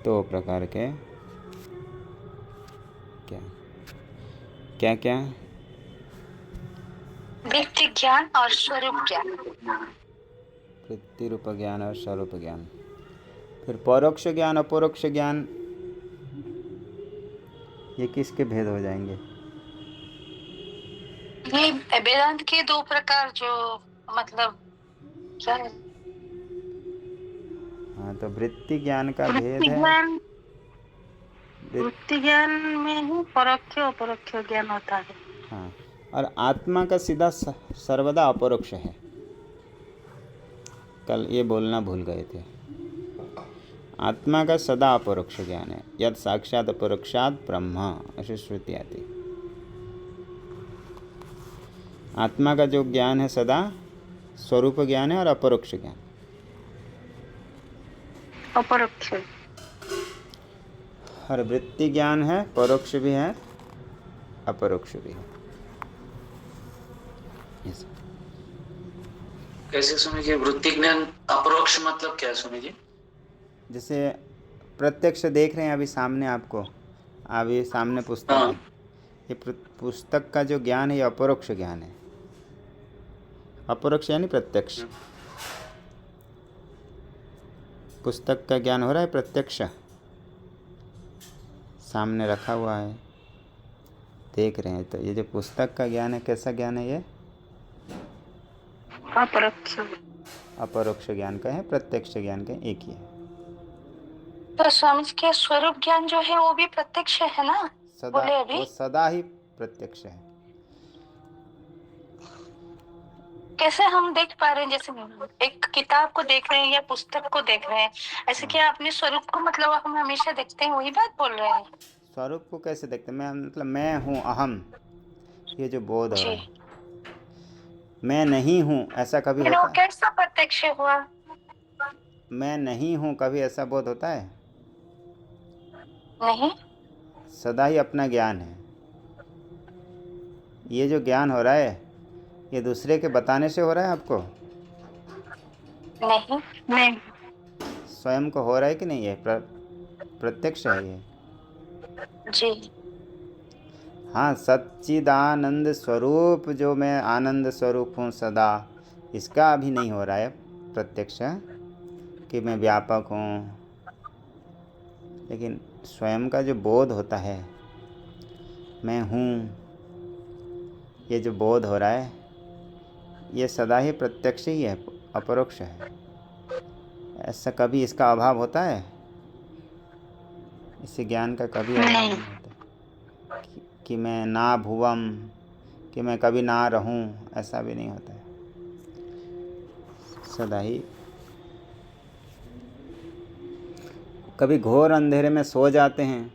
दो प्रकार के क्या क्या क्या वृत्ति ज्ञान और स्वरूप ज्ञान। वृत्ति रूप ज्ञान और स्वरूप ज्ञान। फिर परोक्ष ज्ञान अपरोक्ष ज्ञान, ये किसके भेद हो जाएंगे? ये वेदांत के दो प्रकार जो मतलब क्या है? हाँ, तो वृत्ति ज्ञान का भेद वृत्ति है। ज्ञान, वृत्ति ज्ञान में ही परोक्ष अपरोक्ष ज्ञान होता है। हाँ, और आत्मा का सीधा सर्वदा अपरोक्ष है। कल ये बोलना भूल गए थे। आत्मा का सदा अपरोक्ष ज्ञान है। यद साक्षात अपरोक्षात ब्रह्म, ऐसी श्रुति आती। आत्मा का जो ज्ञान है सदा स्वरूप ज्ञान है और अपरोक्ष ज्ञान। अपरोक्ष। और वृत्ति ज्ञान है, परोक्ष भी है अपरोक्ष भी है। कैसे सुनिए? वृत्ति ज्ञान अपरोक्ष मतलब क्या सुनिए? जैसे प्रत्यक्ष देख रहे हैं अभी सामने आपको, अभी सामने पुस्तक है। ये पुस्तक का जो ज्ञान है ये अपरोक्ष ज्ञान है। अपरोक्ष यानी प्रत्यक्ष। पुस्तक का ज्ञान हो रहा है प्रत्यक्ष, सामने रखा हुआ है, देख रहे हैं। तो ये जो पुस्तक का ज्ञान है कैसा ज्ञान है? ये अपरोक्ष। अपरोक्ष ज्ञान का है, प्रत्यक्ष ज्ञान का एक ही है। तो स्वामी जी के स्वरूप ज्ञान जो है वो भी प्रत्यक्ष है ना? सदा, बोले अभी वो सदा ही प्रत्यक्ष है। कैसे हम देख पा रहे हैं? जैसे एक किताब को देख रहे हैं या पुस्तक को देख रहे हैं, ऐसे क्या अपने स्वरूप को मतलब हम हमेशा देखते हैं, वही बात बोल रहे हैं? स्वरूप को कैसे देखते हैं? मैं मतलब मैं हूँ, अहम, ये जो बोध हो रहा है। मैं नहीं हूँ ऐसा कभी होता है? कैसा प्रत्यक्ष हुआ? मैं नहीं हूँ कभी ऐसा बोध होता है? नहीं। सदा ही अपना ज्ञान है। ये जो ज्ञान हो रहा है ये दूसरे के बताने से हो रहा है आपको? नहीं। नहीं। स्वयं को हो रहा है कि नहीं? ये प्रत्यक्ष है ये। जी। हाँ, सच्चिदानंद स्वरूप जो मैं आनंद स्वरूप हूँ सदा, इसका अभी नहीं हो रहा है प्रत्यक्ष कि मैं व्यापक हूँ। लेकिन स्वयं का जो बोध होता है, मैं हूँ, ये जो बोध हो रहा है ये सदा ही प्रत्यक्ष ही है, अपरोक्ष है। ऐसा कभी इसका अभाव होता है? इस ज्ञान का कभी अभाव नहीं होता कि मैं ना भुवम, कि मैं कभी ना रहूं, ऐसा भी नहीं होता है। सदा ही। कभी घोर अंधेरे में सो जाते हैं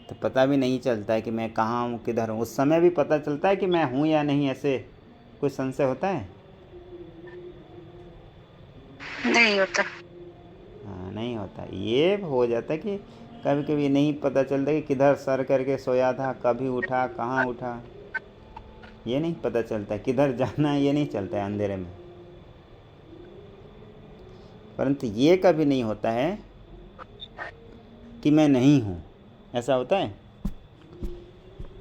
तो पता भी नहीं चलता है कि मैं कहाँ हूँ, किधर हूँ। उस समय भी पता चलता है कि मैं हूँ या नहीं, ऐसे कुछ संशय होता है? नहीं होता। हाँ, नहीं होता। ये हो जाता है कि कभी कभी नहीं पता चलता कि किधर सर करके सोया था, कभी उठा, कहाँ उठा, ये नहीं पता चलता। किधर जाना है ये नहीं चलता है अंधेरे में। परंतु ये कभी नहीं होता है कि मैं नहीं हूँ। ऐसा होता है?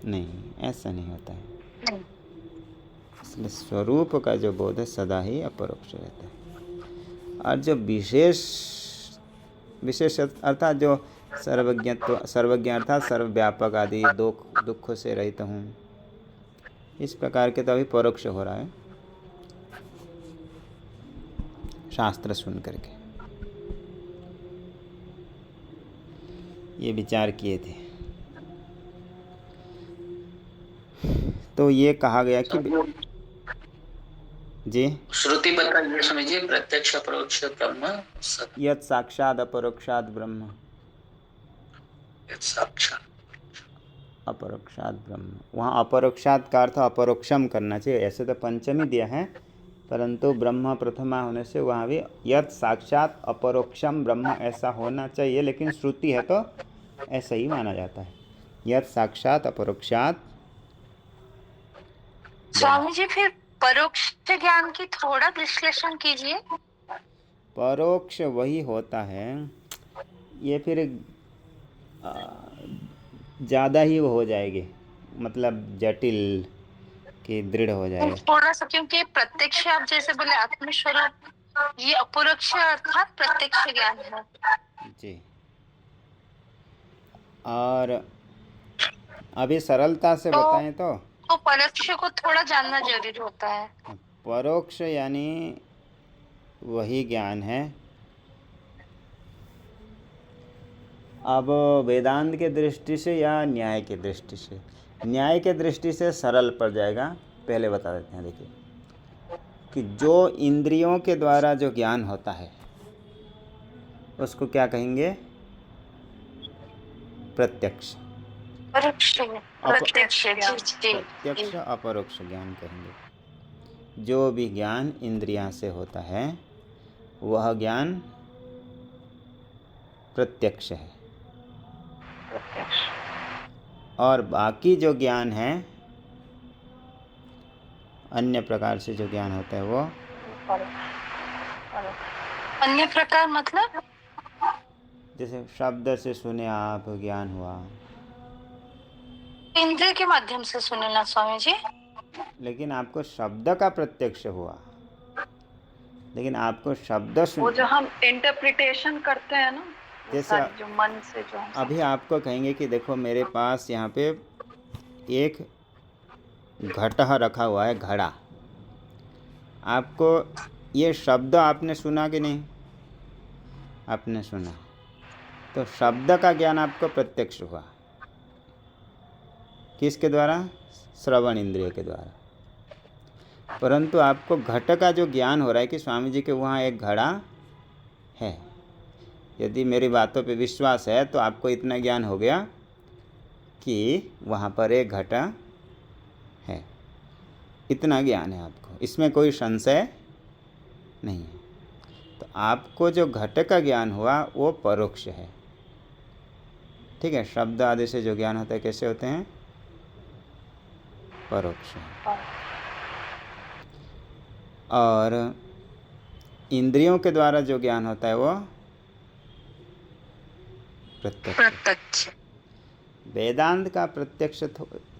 नहीं, ऐसा नहीं होता है। इसलिए स्वरूप का जो बोध है सदा ही अपरोक्ष रहता है। और जो विशेष अर्थात जो सर्वज्ञ अर्थात सर्वव्यापक आदि दुखों से रहित हूँ, इस प्रकार के तो अभी परोक्ष हो रहा है शास्त्र सुन करके। ये विचार किए थे। तो ये कहा गया कि जी श्रुति बताइए समझिए, प्रत्यक्ष अपरोक्ष ब्रह्म यत् साक्षात अपरोक्षात ब्रह्म, साक्षात अपरोक्षात ब्रह्म। वहाँ अपरोक्षात का अर्थ अपरोक्षम करना चाहिए। ऐसे तो पंचमी दिया है, परंतु ब्रह्म प्रथमा होने से वहाँ भी यत् साक्षात अपरोक्षम ब्रह्म ऐसा होना चाहिए। लेकिन श्रुति है तो ऐसा ही माना जाता है, यत् साक्षात अपरोक्षात। स्वामी जी फिर परोक्ष ज्ञान की थोड़ा विश्लेषण कीजिए। परोक्ष वही होता है ये फिर ज़्यादा ही वो हो जाएगी, मतलब जटिल कि दृढ़ हो जाएगा। थोड़ा सा, क्योंकि प्रत्यक्ष आप जैसे बोले आत्मस्वरूप, ये अपरोक्ष अर्थात प्रत्यक्ष ज्ञान है जी। और अभी सरलता से तो बताएं तो परोक्ष को थोड़ा जानना जरूरी होता है। परोक्ष यानी वही ज्ञान है। अब वेदांत के दृष्टि से या न्याय के दृष्टि से, न्याय के दृष्टि से सरल पड़ जाएगा। पहले बता देते हैं, देखिए कि जो इंद्रियों के द्वारा जो ज्ञान होता है उसको क्या कहेंगे? प्रत्यक्ष। प्रत्यक्ष अपरोक्ष ज्ञान कहेंगे। जो भी ज्ञान इंद्रियां से होता है वह ज्ञान प्रत्यक्ष है। और बाकी जो ज्ञान है, अन्य प्रकार से जो ज्ञान होता है वो अन्य प्रकार मतलब जैसे शब्द से सुने आप ज्ञान हुआ, इंद्रिय के माध्यम से सुने ना स्वामी जी। लेकिन आपको शब्द का प्रत्यक्ष हुआ, लेकिन आपको शब्द वो सुन, जो हम इंटरप्रिटेशन करते हैं ना, जैसे जो मन से जो अभी आपको कहेंगे कि देखो मेरे पास यहाँ पे एक घटा रखा हुआ है, घड़ा। आपको ये शब्द आपने सुना कि नहीं? आपने सुना, तो शब्द का ज्ञान आपको प्रत्यक्ष हुआ। किसके द्वारा? श्रवण इंद्रिय के द्वारा। परंतु आपको घट का जो ज्ञान हो रहा है कि स्वामी जी के वहाँ एक घड़ा है, यदि मेरी बातों पे विश्वास है तो आपको इतना ज्ञान हो गया कि वहाँ पर एक घटा है। इतना ज्ञान है आपको, इसमें कोई संशय नहीं है। तो आपको जो घट का ज्ञान हुआ वो परोक्ष है। ठीक है, शब्द आदि से जो ज्ञान होता है कैसे होते हैं? परोक्ष है। और इंद्रियों के द्वारा जो ज्ञान होता है वो प्रत्यक्ष। वेदांत का प्रत्यक्ष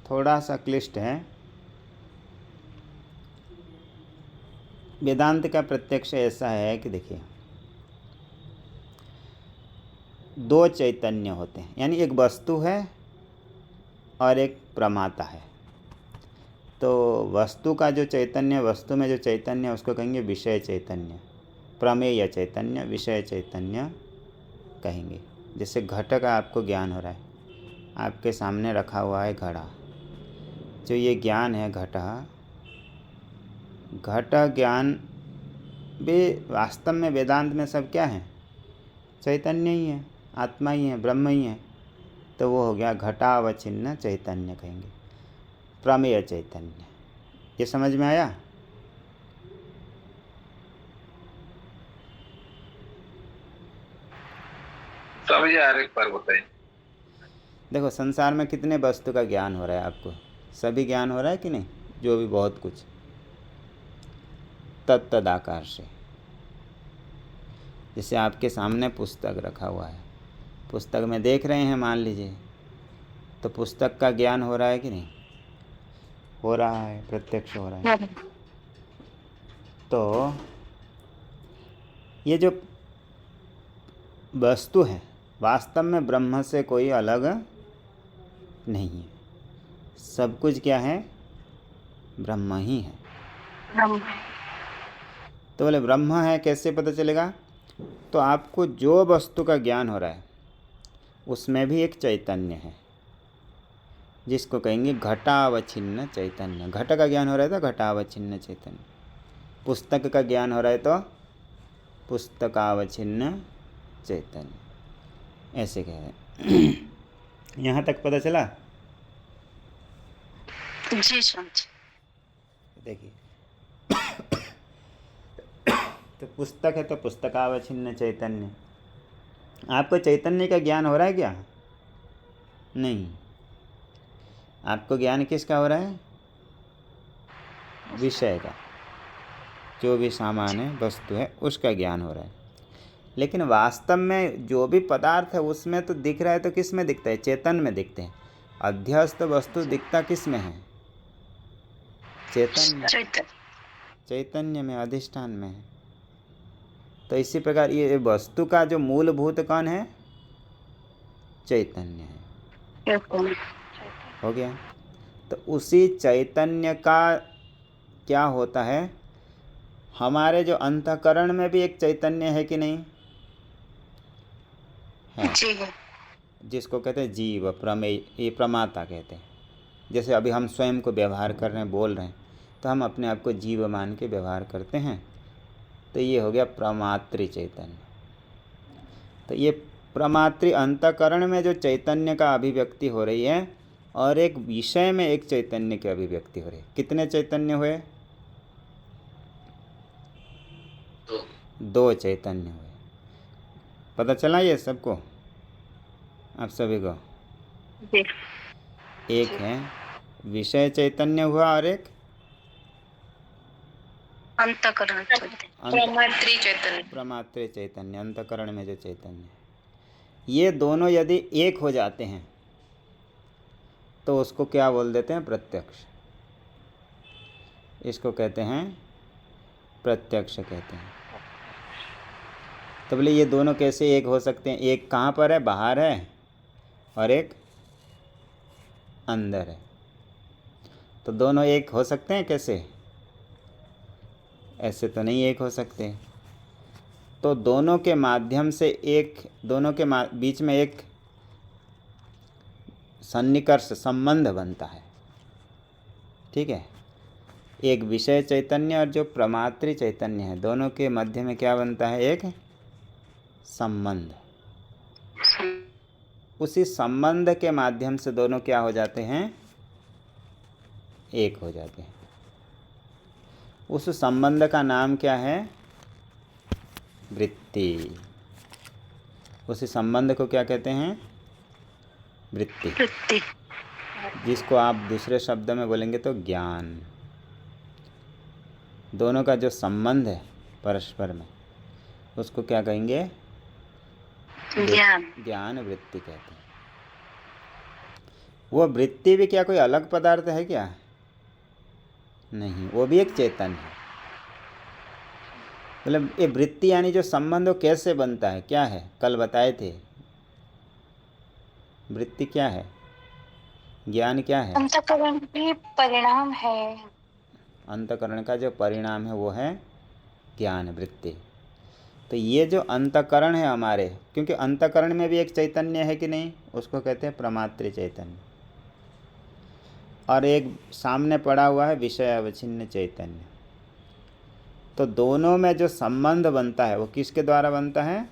थोड़ा सा क्लिष्ट है। वेदांत का प्रत्यक्ष ऐसा है कि देखिए, दो चैतन्य होते हैं, यानी एक वस्तु है और एक प्रमाता है। तो वस्तु का जो चैतन्य, वस्तु में जो चैतन्य उसको कहेंगे विषय चैतन्य, प्रमेय चैतन्य, विषय चैतन्य कहेंगे। जैसे घट का आपको ज्ञान हो रहा है, आपके सामने रखा हुआ है घड़ा, जो ये ज्ञान है घट ज्ञान भी वास्तव में वेदांत में सब क्या है? चैतन्य ही है, आत्मा ही है, ब्रह्म ही है। तो वो हो गया घटावच्छिन्न चैतन्य कहेंगे, प्रमेय चैतन्य। ये समझ में आया? स्वामी जी और एक बार बताइए। देखो संसार में कितने वस्तु का ज्ञान हो रहा है आपको? सभी ज्ञान हो रहा है कि नहीं? जो भी बहुत कुछ तत्तदाकार से। जैसे आपके सामने पुस्तक रखा हुआ है, पुस्तक में देख रहे हैं मान लीजिए, तो पुस्तक का ज्ञान हो रहा है कि नहीं? हो रहा है, प्रत्यक्ष हो रहा है। तो ये जो वस्तु है वास्तव में ब्रह्म से कोई अलग नहीं है। सब कुछ क्या है? ब्रह्म ही है। तो बोले ब्रह्म है, कैसे पता चलेगा? तो आपको जो वस्तु का ज्ञान हो रहा है उसमें भी एक चैतन्य है, जिसको कहेंगे घटावच्छिन्न चैतन्य। घट का ज्ञान हो रहा है तो घटावच्छिन्न चैतन्य। पुस्तक का ज्ञान हो रहा है तो पुस्तकावच्छिन्न चैतन्य। ऐसे कह रहे हैं। यहाँ तक पता चला? जी समझ। देखिए तो पुस्तक है तो पुस्तकावच्छिन्न चैतन्य। आपको चैतन्य का ज्ञान हो रहा है क्या? नहीं। आपको ज्ञान किसका हो रहा है? विषय का। जो भी सामान है, वस्तु है, उसका ज्ञान हो रहा है। लेकिन वास्तव में जो भी पदार्थ है उसमें तो दिख रहा है, तो किस में दिखता है? चेतन में दिखते हैं। अध्यस्त वस्तु दिखता किस में है? चेतन में, चैतन्य में, अधिष्ठान में है। तो इसी प्रकार ये वस्तु का जो मूलभूत कौन है? चैतन्य है। हो गया। तो उसी चैतन्य का क्या होता है? हमारे जो अंतःकरण में भी एक चैतन्य है कि नहीं है? जी जिसको कहते हैं जीव, प्रमेय, ये प्रमाता कहते हैं। जैसे अभी हम स्वयं को व्यवहार कर रहे हैं, बोल रहे हैं, तो हम अपने आप को जीव मान के व्यवहार करते हैं। तो ये हो गया प्रमातृ चैतन्य। तो ये प्रमातृ अंतःकरण में जो चैतन्य का अभिव्यक्ति हो रही है, और एक विषय में एक चैतन्य की अभिव्यक्ति हो रही है। कितने चैतन्य हुए? दो चैतन्य हुए। पता चला ये सबको, आप सभी को? जी एक है विषय चैतन्य हुआ, और एक अंतःकरण प्रमातृ चैतन्य, अंतःकरण में जो चैतन्य है। ये दोनों यदि एक हो जाते हैं तो उसको क्या बोल देते हैं? प्रत्यक्ष। इसको कहते हैं प्रत्यक्ष कहते हैं। तो बोले ये दोनों कैसे एक हो सकते हैं? एक कहाँ पर है? बाहर है, और एक अंदर है। तो दोनों एक हो सकते हैं कैसे? ऐसे तो नहीं एक हो सकते। तो दोनों के माध्यम से एक, दोनों के बीच में एक सन्निकर्ष संबंध बनता है। ठीक है। एक विषय चैतन्य और जो प्रमातृ चैतन्य है, दोनों के मध्य में क्या बनता है? एक संबंध। उसी संबंध के माध्यम से दोनों क्या हो जाते हैं? एक हो जाते हैं। उस संबंध का नाम क्या है? वृत्ति। उसी संबंध को क्या कहते हैं? वृत्ति। जिसको आप दूसरे शब्द में बोलेंगे तो ज्ञान। दोनों का जो संबंध है परस्पर में, उसको क्या कहेंगे? ज्ञान वृत्ति कहते हैं। वो वृत्ति भी क्या कोई अलग पदार्थ है क्या? नहीं, वो भी एक चेतन है। मतलब ये वृत्ति यानी जो संबंध, वो कैसे बनता है? क्या है? कल बताए थे। वृत्ति क्या है? ज्ञान क्या है? अंतःकरण भी परिणाम है। अंतःकरण का जो परिणाम है वो है ज्ञान वृत्ति। तो ये जो अंतःकरण है हमारे, क्योंकि अंतःकरण में भी एक चैतन्य है कि नहीं, उसको कहते हैं प्रमातृ चैतन्य। और एक सामने पड़ा हुआ है विषय अवच्छिन्न चैतन्य। तो दोनों में जो संबंध बनता है वो किसके द्वारा बनता है?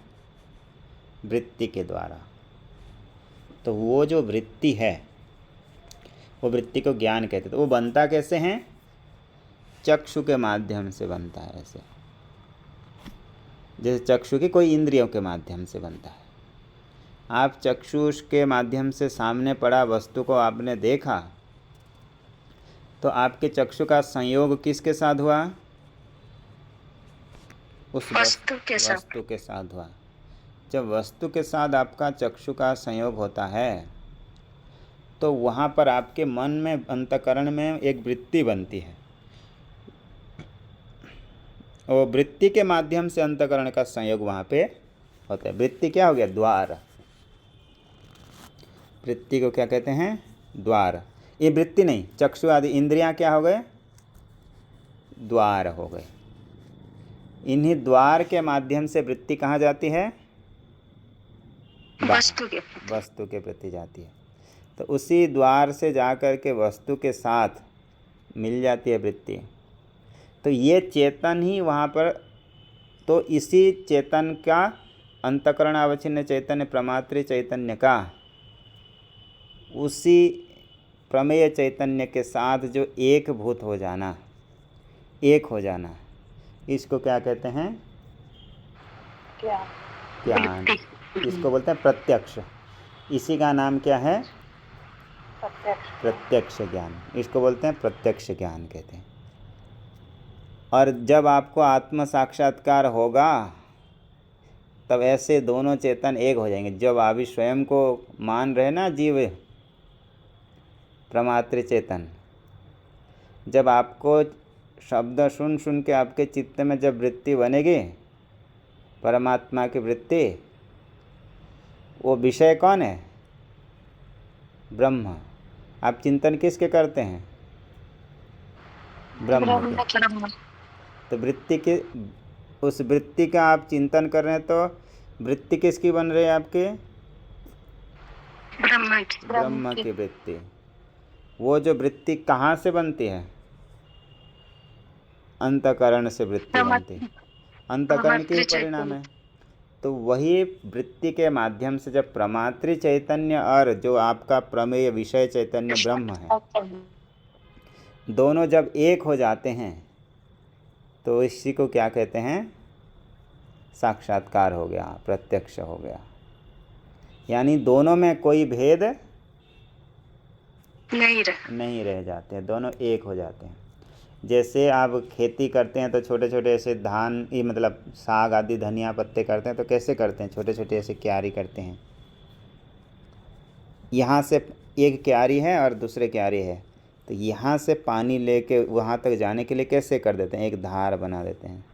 वृत्ति के द्वारा। तो वो जो वृत्ति है, वो वृत्ति को ज्ञान कहते हैं। तो वो बनता कैसे हैं? चक्षु के माध्यम से बनता है। ऐसे जैसे चक्षु की कोई इंद्रियों के माध्यम से बनता है। आप चक्षुष के माध्यम से सामने पड़ा वस्तु को आपने देखा, तो आपके चक्षु का संयोग किसके साथ हुआ? उस वस्तु के साथ हुआ। जब वस्तु के साथ आपका चक्षु का संयोग होता है, तो वहाँ पर आपके मन में, अंतःकरण में एक वृत्ति बनती है। और वृत्ति के माध्यम से अंतःकरण का संयोग वहाँ पे होता है। वृत्ति क्या हो गया? द्वार। वृत्ति को क्या कहते हैं? द्वार। ये वृत्ति नहीं, चक्षु आदि इंद्रियां क्या हो गए? द्वार हो गए। इन्हीं द्वार के माध्यम से वृत्ति कहाँ जाती है? वस्तु के प्रति जाती है। तो उसी द्वार से जाकर के वस्तु के साथ मिल जाती है वृत्ति। तो ये चेतन ही वहाँ पर, तो इसी चेतन का, अंतःकरण अवच्छिन्न चैतन्य प्रमातृ चैतन्य का, उसी प्रमेय चैतन्य के साथ जो एक भूत हो जाना, एक हो जाना, इसको क्या कहते हैं? ज्ञान। इसको बोलते हैं प्रत्यक्ष। इसी का नाम क्या है? प्रत्यक्ष ज्ञान। इसको बोलते हैं प्रत्यक्ष ज्ञान कहते हैं। और जब आपको आत्म साक्षात्कार होगा, तब ऐसे दोनों चेतन एक हो जाएंगे। जब आप स्वयं को मान रहे ना जीव प्रमात्र चेतन, जब आपको शब्द सुन सुन के आपके चित्त में जब वृत्ति बनेगी परमात्मा की वृत्ति, वो विषय कौन है? ब्रह्म। आप चिंतन किसके करते हैं? ब्रह्म के। तो वृत्ति के, उस वृत्ति का आप चिंतन कर रहे हैं, तो वृत्ति किसकी बन रही है आपके? ब्रह्म की वृत्ति। वो जो वृत्ति कहाँ से बनती है? अंतःकरण से वृत्ति बनती है, अंतःकरण के परिणाम है। तो वही वृत्ति के माध्यम से जब प्रमात्र चैतन्य और जो आपका प्रमेय विषय चैतन्य ब्रह्म है, दोनों जब एक हो जाते हैं तो इसी को क्या कहते हैं? साक्षात्कार हो गया, प्रत्यक्ष हो गया। यानी दोनों में कोई भेद नहीं रह जाते, दोनों एक हो जाते हैं। जैसे आप खेती करते हैं तो छोटे छोटे ऐसे धान, ये मतलब साग आदि धनिया पत्ते करते हैं, तो कैसे करते हैं? छोटे छोटे ऐसे क्यारी करते हैं। यहाँ से एक क्यारी है और दूसरे क्यारी है, तो यहाँ से पानी लेके वहाँ तक जाने के लिए कैसे कर देते हैं? एक धार बना देते हैं।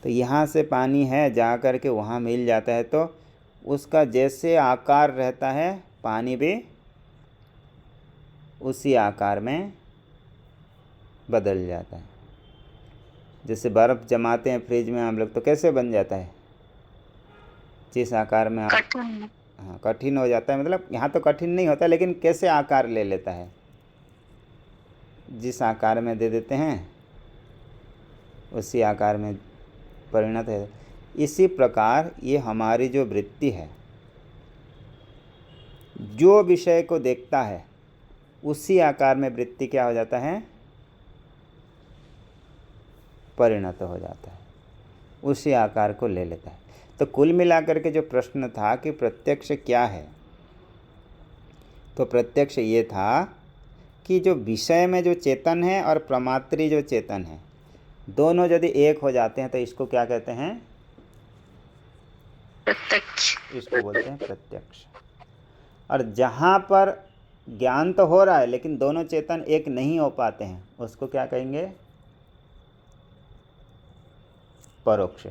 तो यहाँ से पानी है, जा कर के वहाँ मिल जाता है, तो उसका जैसे आकार रहता है पानी भी उसी आकार में बदल जाता है। जैसे बर्फ़ जमाते हैं फ्रिज में हम लोग, तो कैसे बन जाता है? जिस आकार में हाँ, कठिन हो जाता है। मतलब यहाँ तो कठिन नहीं होता, लेकिन कैसे आकार ले लेता है? जिस आकार में दे देते हैं उसी आकार में परिणत है। इसी प्रकार ये हमारी जो वृत्ति है, जो विषय को देखता है उसी आकार में वृत्ति क्या हो जाता है? परिणत हो जाता है, उसी आकार को ले लेता है। तो कुल मिलाकर के जो प्रश्न था कि प्रत्यक्ष क्या है, तो प्रत्यक्ष ये था कि जो विषय में जो चेतन है और प्रमात्री जो चेतन है, दोनों यदि एक हो जाते हैं तो इसको क्या कहते हैं? प्रत्यक्ष। इसको बोलते हैं प्रत्यक्ष। और जहाँ पर ज्ञान तो हो रहा है लेकिन दोनों चेतन एक नहीं हो पाते हैं, उसको क्या कहेंगे? परोक्ष।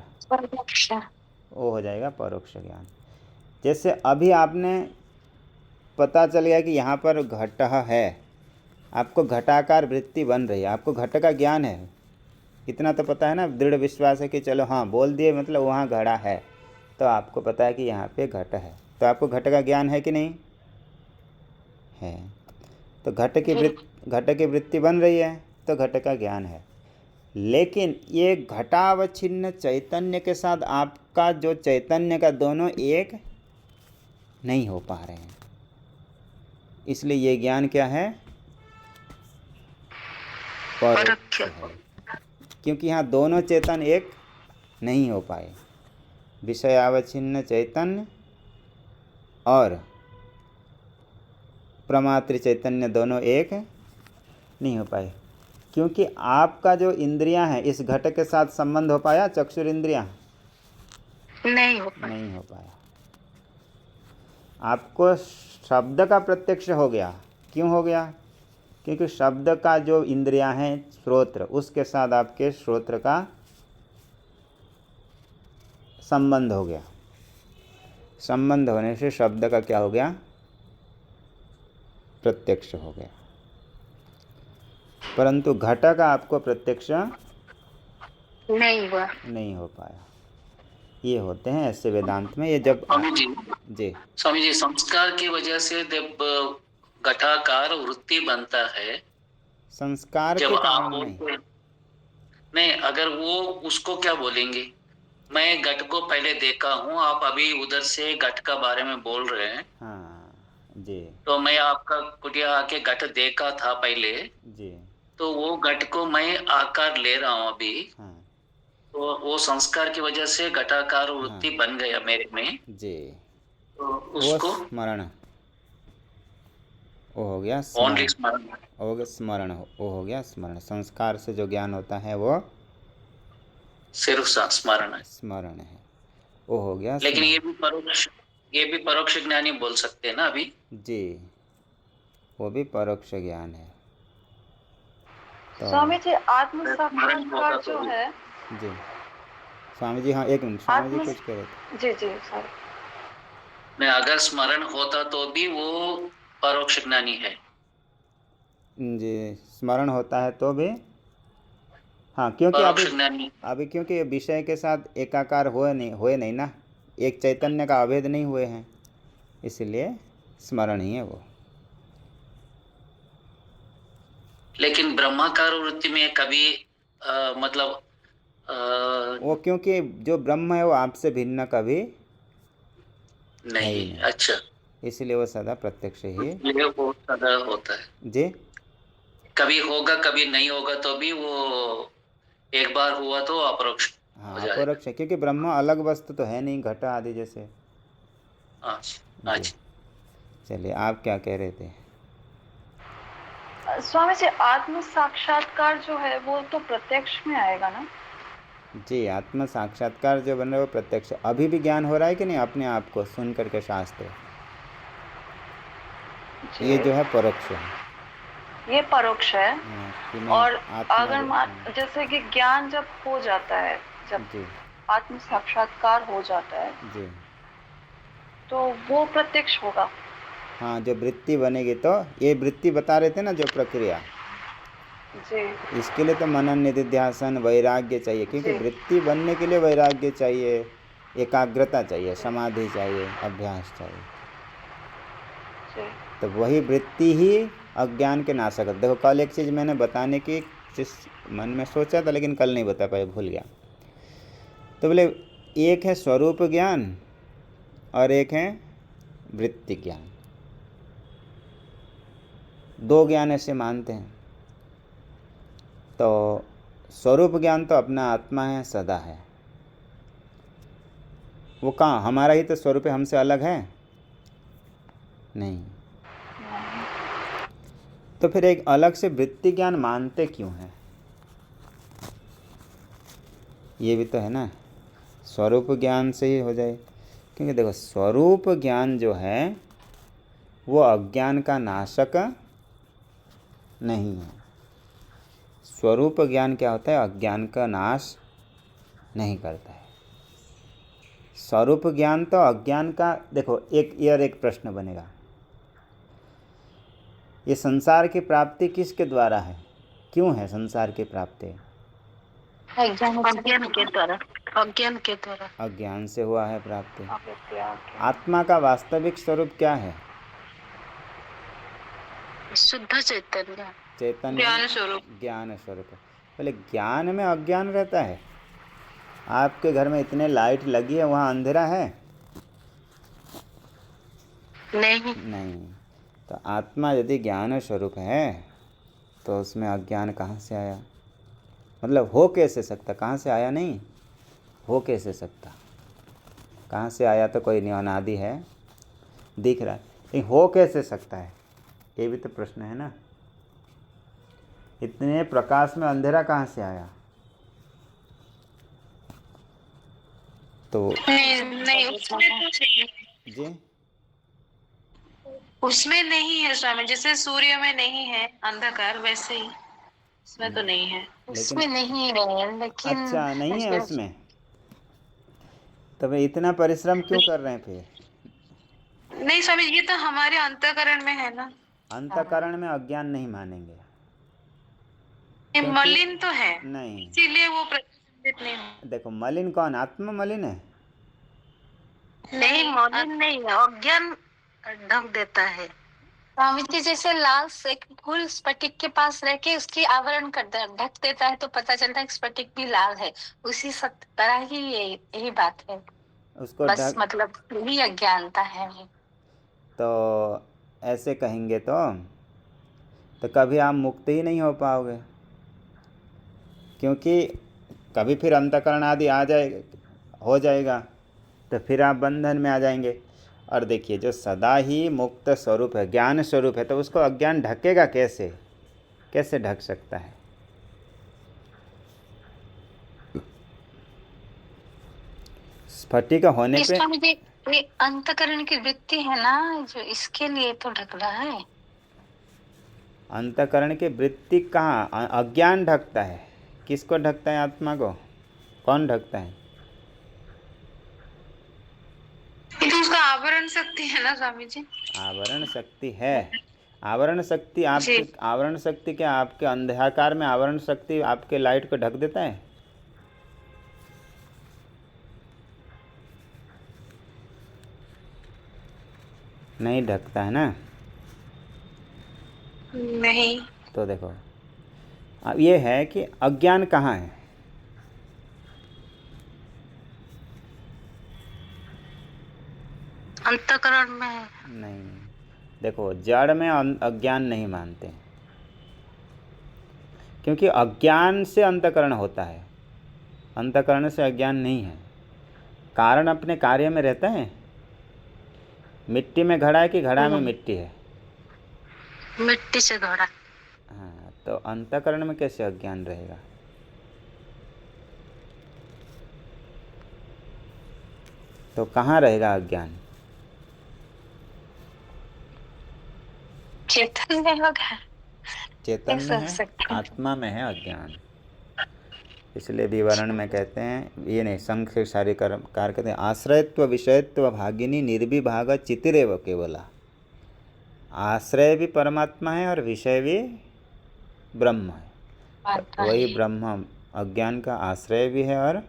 वो हो जाएगा परोक्ष ज्ञान। जैसे अभी आपने पता चल गया कि यहाँ पर घट है, आपको घटाकार वृत्ति बन रही है, आपको घट का ज्ञान है, इतना तो पता है ना, दृढ़ विश्वास है कि चलो हाँ बोल दिए, मतलब वहाँ घड़ा है, तो आपको पता है कि यहाँ पे घट है, तो आपको घट का ज्ञान है कि नहीं है? तो घट की वृत्ति बन रही है, तो घट का ज्ञान है। लेकिन ये घटावच्छिन्न चैतन्य के साथ आपका जो चैतन्य का दोनों एक नहीं हो पा रहे हैं, इसलिए ये ज्ञान क्या है? परोक्ष है। क्योंकि यहाँ दोनों चेतन एक नहीं हो पाए, विषयावच्छिन्न चैतन्य और प्रमात्र चैतन्य दोनों एक नहीं हो पाए। क्योंकि आपका जो इंद्रियां हैं इस घट के साथ संबंध हो पाया? चक्षुर इंद्रियां नहीं हो पाया। आपको शब्द का प्रत्यक्ष हो गया। क्यों हो गया? क्योंकि शब्द का जो इंद्रियां हैं श्रोत्र, उसके साथ आपके श्रोत्र का संबंध हो गया। संबंध होने से शब्द का क्या हो गया? प्रत्यक्ष हो गया। परंतु घट का आपको प्रत्यक्ष नहीं हो पाया। ये होते हैं ऐसे वेदांत में। ये जब स्वामी जी संस्कार की वजह से जब घटाकार वृत्ति बनता है, संस्कार के कारण नहीं, अगर वो उसको क्या बोलेंगे? मैं घट को पहले देखा हूँ, आप अभी उधर से घट का बारे में बोल रहे हैं। हाँ जी। तो मैं आपका कुटिया आके घट देखा था पहले जी, तो वो घट को मैं आकार ले रहा हूँ अभी। हाँ तो वो संस्कार की वजह से घटाकार वृत्ति बन गया मेरे में जी। तो उसको स्मरण वो हो गया, ओनली स्मरण हो गया स्मरण, वो हो गया स्मरण। संस्कार से जो ज्ञान होता है वो सिर्फ स्मरण है। स्मरण है। वो हो गया लेकिन स्मरण। ये भी परोक्ष ज्ञानी बोल सकते हैं ना अभी। जी, वो भी परोक्ष ज्ञान है। तो स्वामी जी आत्म स्मरण होगा साक्षात्कार तो जो भी। है, जी स्वामी जी, हाँ एक मिनट, स्वामी जी आत्म कुछ कह रहे थे। जी जी सॉरी, मैं अगर स्मरण होता तो भी वो परोक्ष ज्ञानी है। जी, स्मरण होता है तो भी, हाँ क्योंकि अभी परोक्ष ज्ञानी। अभी क्योंकि विषय के साथ एकाकार हुए नहीं ना, एक चैतन्य का अभेद नहीं हुए हैं, इसलिए स्मरण ही है वो। लेकिन ब्रह्माकार वृत्ति में कभी मतलब वो क्योंकि जो ब्रह्म है वो आपसे भिन्न कभी है नहीं ही है। नहीं, अच्छा, इसलिए वो सदा प्रत्यक्ष ही। इसलिए वो सदा होता है। जी, कभी होगा कभी नहीं होगा तो भी वो एक बार हुआ तो अपरोक्ष हो हाँ जाएगा। अपरोक्ष है, क्योंकि ब्रह्म अलग वस्तु तो है नहीं, घटा आदि जैसे। अच्छा जी, अच्छा। चलिए आप क्या कह रहे थे। स्वामी जी आत्म साक्षात्कार जो है वो तो प्रत्यक्ष में आएगा ना? जी, आत्म साक्षात्कार जो बन रहा है वो प्रत्यक्ष, अभी भी ज्ञान हो रहा है कि नहीं अपने आप को सुन करके शास्त्र, जी ये जो है परोक्ष है। ये परोक्ष है। हाँ, कि मैं और आत्मा अगर जैसे कि ज्ञान जब हो जाता है, जब जी आत्म साक्षात्कार हो जाता है जी, तो वो प्रत्यक्ष होगा। हाँ जो वृत्ति बनेगी, तो ये वृत्ति बता रहे थे ना जो प्रक्रिया, जी इसके लिए तो मनन निधिध्यासन वैराग्य चाहिए, क्योंकि जी वृत्ति बनने के लिए वैराग्य चाहिए, एकाग्रता चाहिए, जी समाधि चाहिए, अभ्यास चाहिए। जी तो वही वृत्ति ही अज्ञान के नाशक है। देखो कल एक चीज़ मैंने बताने की जिस मन में सोचा था लेकिन कल नहीं बता पाया, भूल गया। तो बोले एक है स्वरूप ज्ञान और एक है वृत्ति ज्ञान, दो ज्ञान ऐसे मानते हैं। तो स्वरूप ज्ञान तो अपना आत्मा है, सदा है, वो कहाँ हमारा ही तो स्वरूप है, हमसे अलग है नहीं। तो फिर एक अलग से वृत्ति ज्ञान मानते क्यों हैं, ये भी तो है ना। स्वरूप ज्ञान से ही हो जाए, क्योंकि देखो स्वरूप ज्ञान जो है वो अज्ञान का नाशक नहीं है। स्वरूप ज्ञान क्या होता है, अज्ञान का नाश नहीं करता है। स्वरूप ज्ञान तो अज्ञान का, देखो एक प्रश्न बनेगा, ये संसार की प्राप्ति किसके द्वारा है, क्यों है संसार की प्राप्ति, अज्ञान के द्वारा, अज्ञान के द्वारा। अज्ञान से हुआ है प्राप्ति। अविद्या के। आत्मा का वास्तविक स्वरूप क्या है, शुद्ध चैतन्य, चैतन्य ज्ञान स्वरूप। ज्ञान स्वरूप। पहले ज्ञान में अज्ञान रहता है, आपके घर में इतने लाइट लगी है, वहाँ अंधेरा है नहीं। तो आत्मा यदि ज्ञान स्वरूप है तो उसमें अज्ञान कहाँ से आया, मतलब हो कैसे सकता, कहाँ से आया नहीं, हो कैसे सकता, कहाँ से आया तो कोई नहीं, अनादि है, दिख रहा है, लेकिन हो कैसे सकता है, ये भी तो प्रश्न है ना। इतने प्रकाश में अंधेरा कहाँ से आया, तो नहीं उसमें तो चाहिए, जी उसमें नहीं है स्वामी, जैसे सूर्य में नहीं है अंधकार वैसे ही इसमें तो नहीं है, उसमें नहीं है लेकिन अच्छा नहीं है उसमें, तब इतना परिश्रम क्यों कर रहे हैं फिर। नहीं स्वामी, ये तो हमारे अंतःकरण में है ना। अंतःकरण में अज्ञान नहीं मानेंगे, ये क्योंकि मलिन तो है, नहीं, इसीलिए वो प्रतिबिंबित नहीं हो। देखो मलिन कौन, आत्मा मलिन है, नहीं मलिन नहीं है, अज्ञान ढक देता है स्वामी जी। जैसे लाल एक फूल स्फटिक के पास रह के उसकी आवरण कर ढक देता है तो पता चलता है कि स्फटिक भी लाल है, उसी तरह ही यही बात है, उसको बस ढक, मतलब भी अज्ञानता है। तो ऐसे कहेंगे तो कभी आप मुक्त ही नहीं हो पाओगे, क्योंकि कभी फिर अंतःकरण आदि आ जाए, हो जाएगा, तो फिर आप बंधन में आ जाएंगे। और देखिए जो सदा ही मुक्त स्वरूप है, ज्ञान स्वरूप है, तो उसको अज्ञान ढकेगा कैसे, कैसे ढक सकता है। स्फटिक होने पे इसमें मुझे ये अंतकरण की वृत्ति है ना, जो इसके लिए तो ढक रहा है। अंतकरण की वृत्ति कहाँ? अज्ञान ढकता है। किसको ढकता है? आत्मा को। कौन ढकता है? ये तो उसका आवरण शक्ति है ना स्वामी जी। आवरण शक्ति है। आवरण शक्ति आपके, जी। आवरण शक्ति क्या आपके अंधकार में आवरण शक्ति आपके लाइट को ढक देता है? नहीं ढकता है ना। नहीं। तो देखो अब ये है कि अज्ञान कहाँ है? अंतकरण में है। नहीं, देखो जड़ में अज्ञान नहीं मानते, क्योंकि अज्ञान से अंतकरण होता है, अंतकरण से अज्ञान नहीं है। कारण अपने कार्य में रहता है। मिट्टी में घड़ा है कि घड़ा में मिट्टी है? मिट्टी से घड़ा। हाँ, तो अंतकरण में कैसे अज्ञान रहेगा? तो कहाँ रहेगा अज्ञान? चेतन में होगा। चेतन में है, सकते। आत्मा में है अज्ञान। इसलिए विवरण में कहते हैं, ये नहीं, संख्य सारे कार कहते हैं, आश्रयत्व विषयत्व भागिनी निर्विभाग चितिरेव केवला। आश्रय भी परमात्मा है और विषय भी ब्रह्म है। वही ब्रह्म अज्ञान का आश्रय भी है और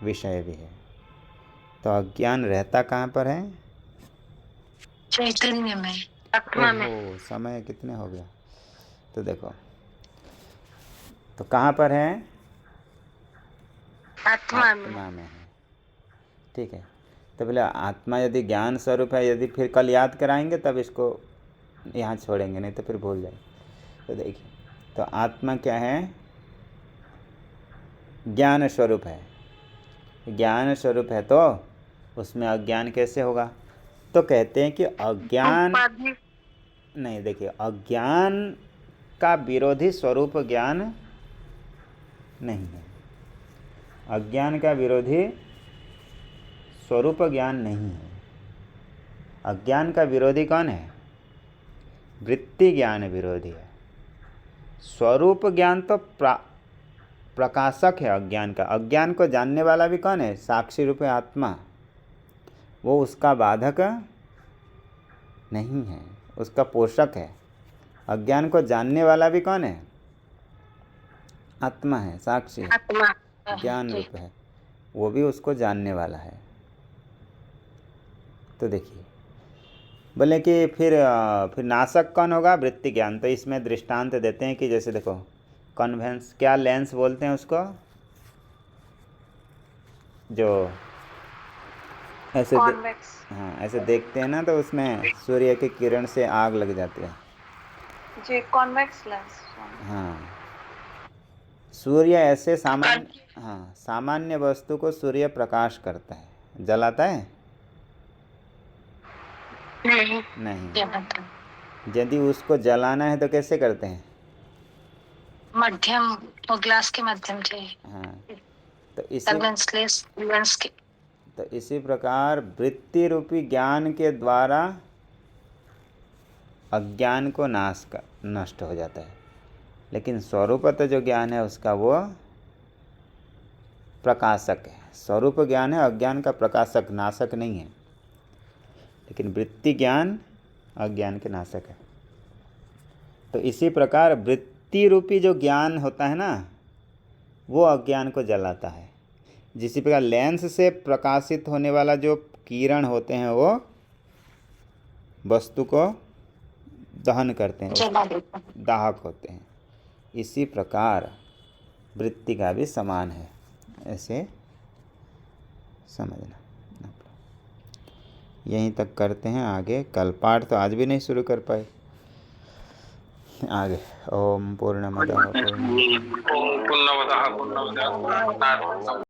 विषय भी है। तो अज्ञान रहता कहाँ पर है? चैतन्य में, आत्मा में। ओहो, समय कितने हो गया? तो देखो, तो कहाँ पर है? आत्मा में। आत्मा में है। ठीक है, तो बोले आत्मा यदि ज्ञान स्वरूप है, यदि फिर कल याद कराएंगे तब इसको यहाँ छोड़ेंगे, नहीं तो फिर भूल जाए। तो देखिए, तो आत्मा क्या है? ज्ञान स्वरूप है। ज्ञान स्वरूप है तो उसमें अज्ञान कैसे होगा? तो कहते हैं कि अज्ञान नहीं, देखिए अज्ञान का विरोधी स्वरूप ज्ञान नहीं है। अज्ञान का विरोधी स्वरूप ज्ञान नहीं है। अज्ञान का विरोधी कौन है? वृत्ति ज्ञान विरोधी है। स्वरूप ज्ञान तो प्रकाशक है अज्ञान का। अज्ञान को जानने वाला भी कौन है? साक्षी रूप आत्मा। वो उसका बाधक नहीं है, उसका पोषक है। अज्ञान को जानने वाला भी कौन है? आत्मा है, साक्षी है, आत्मा ज्ञान रूप है, वो भी उसको जानने वाला है। तो देखिए, बोले कि फिर नाशक कौन होगा? वृत्ति ज्ञान। तो इसमें दृष्टांत देते हैं कि जैसे देखो, कन्वेंस, क्या लेंस बोलते हैं उसको, जो ऐसे हाँ ऐसे देखते हैं ना, तो उसमें सूर्य की किरण से आग लग जाती है जी, कॉन्वेक्स लेंस। हाँ, सूर्य ऐसे सामान्य वस्तु को सूर्य प्रकाश करता है, जलाता है? नहीं। यदि उसको जलाना है तो कैसे करते हैं? मध्यम और ग्लास के माध्यम से। हाँ, तो लेंस के। तो इसी प्रकार वृत्ति रूपी ज्ञान के द्वारा अज्ञान को नष्ट हो जाता है। लेकिन स्वरूपतः जो ज्ञान है उसका वो प्रकाशक है। स्वरूप ज्ञान है अज्ञान का प्रकाशक, नाशक नहीं है। लेकिन वृत्ति ज्ञान अज्ञान के नाशक है। तो इसी प्रकार वृत्ति रूपी जो ज्ञान होता है ना, वो अज्ञान को जलाता है। जिसी प्रकार लेंस से प्रकाशित होने वाला जो किरण होते हैं वो वस्तु को दहन करते हैं, दाहक होते हैं। इसी प्रकार वृत्ति का भी समान है, ऐसे समझना। यहीं तक करते हैं, आगे कल पाठ तो आज भी नहीं शुरू कर पाए। आगे ओम पूर्णमदः पूर्णमिदं पूर्णमदः पूर्णमिदं